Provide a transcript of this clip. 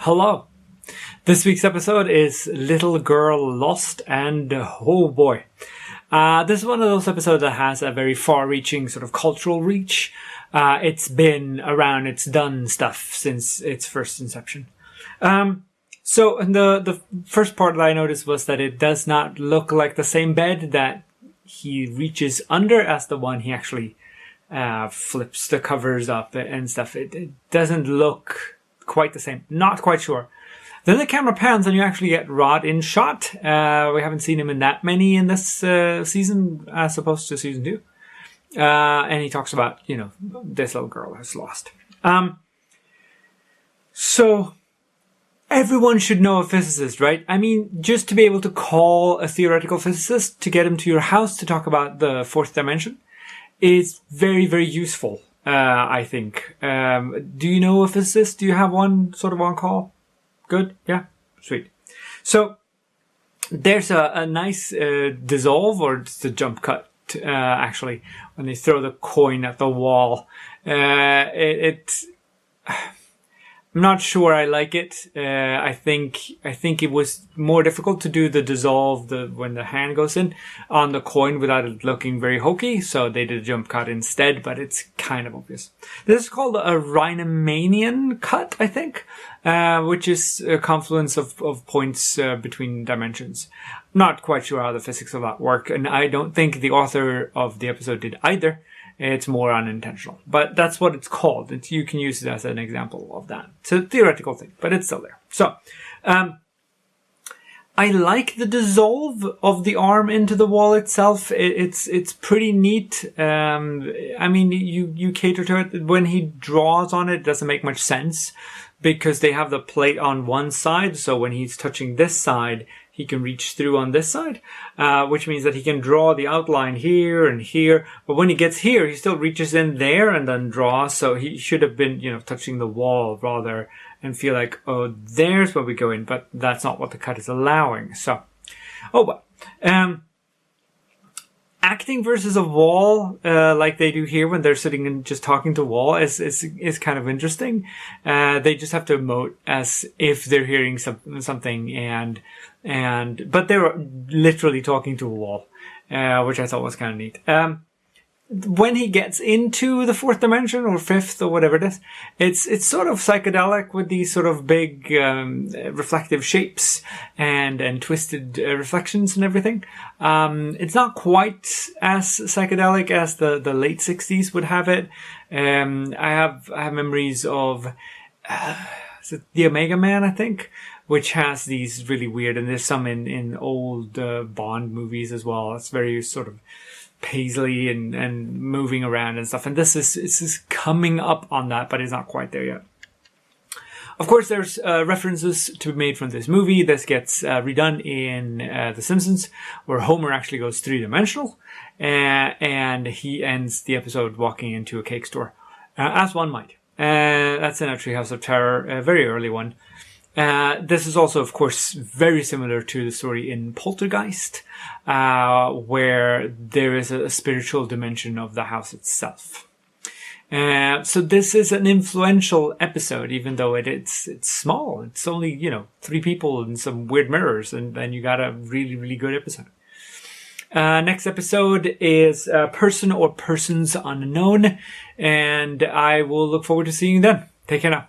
Hello. This week's episode is Little Girl Lost, and oh boy. This is one of those episodes that has a very far-reaching sort of cultural reach. It's been around, it's done stuff since its first inception. So the first part that I noticed was that it does not look like the same bed that he reaches under as the one he actually flips the covers up and stuff. It doesn't look quite the same. Not quite sure. Then the camera pans and you actually get Rod in shot. We haven't seen him in that many in this season as opposed to season 2. And he talks about, this little girl has lost. So everyone should know a physicist, right? I mean, just to be able to call a theoretical physicist to get him to your house to talk about the fourth dimension is very, very useful, I think. Do you know a physicist? Do you have one sort of on call? Good? Yeah? Sweet. So there's a nice dissolve, or just a jump cut, actually, when they throw the coin at the wall. I'm not sure I like it. I think it was more difficult to do the dissolve when the hand goes in on the coin without it looking very hokey. So they did a jump cut instead, but it's kind of obvious. This is called a Rhinomanian cut, I think, which is a confluence of points between dimensions. Not quite sure how the physics of that work, and I don't think the author of the episode did either. It's more unintentional. But that's what it's called. You can use it as an example of that. It's a theoretical thing, but it's still there. So, I like the dissolve of the arm into the wall itself. It's pretty neat. I mean, you cater to it. When he draws on it, it doesn't make much sense because they have the plate on one side. So when he's touching this side, he can reach through on this side, which means that he can draw the outline here and here. But when he gets here, he still reaches in there and then draws. So he should have been, touching the wall rather and feel like, oh, there's where we go in. But that's not what the cut is allowing. So, oh well. Acting versus a wall, like they do here when they're sitting and just talking to a wall is kind of interesting. They just have to emote as if they're hearing something but they're literally talking to a wall, which I thought was kind of neat. When he gets into the fourth dimension or fifth or whatever it is, it's sort of psychedelic with these sort of big reflective shapes and twisted reflections and everything. It's not quite as psychedelic as the late 60s would have it. I have memories of is it the Omega Man, I think, which has these really weird, and there's some in old Bond movies as well. It's very sort of paisley and moving around and stuff. And this is coming up on that, but it's not quite there yet. Of course, there's references to be made from this movie. This gets redone in The Simpsons, where Homer actually goes three-dimensional, and he ends the episode walking into a cake store, as one might. That's in a Treehouse of Terror, a very early one. This is also, of course, very similar to the story in Poltergeist, where there is a spiritual dimension of the house itself. So this is an influential episode, even though it's small. It's only, 3 people and some weird mirrors, and then you got a really, really good episode. Next episode is Person or Persons Unknown, and I will look forward to seeing you then. Take care now.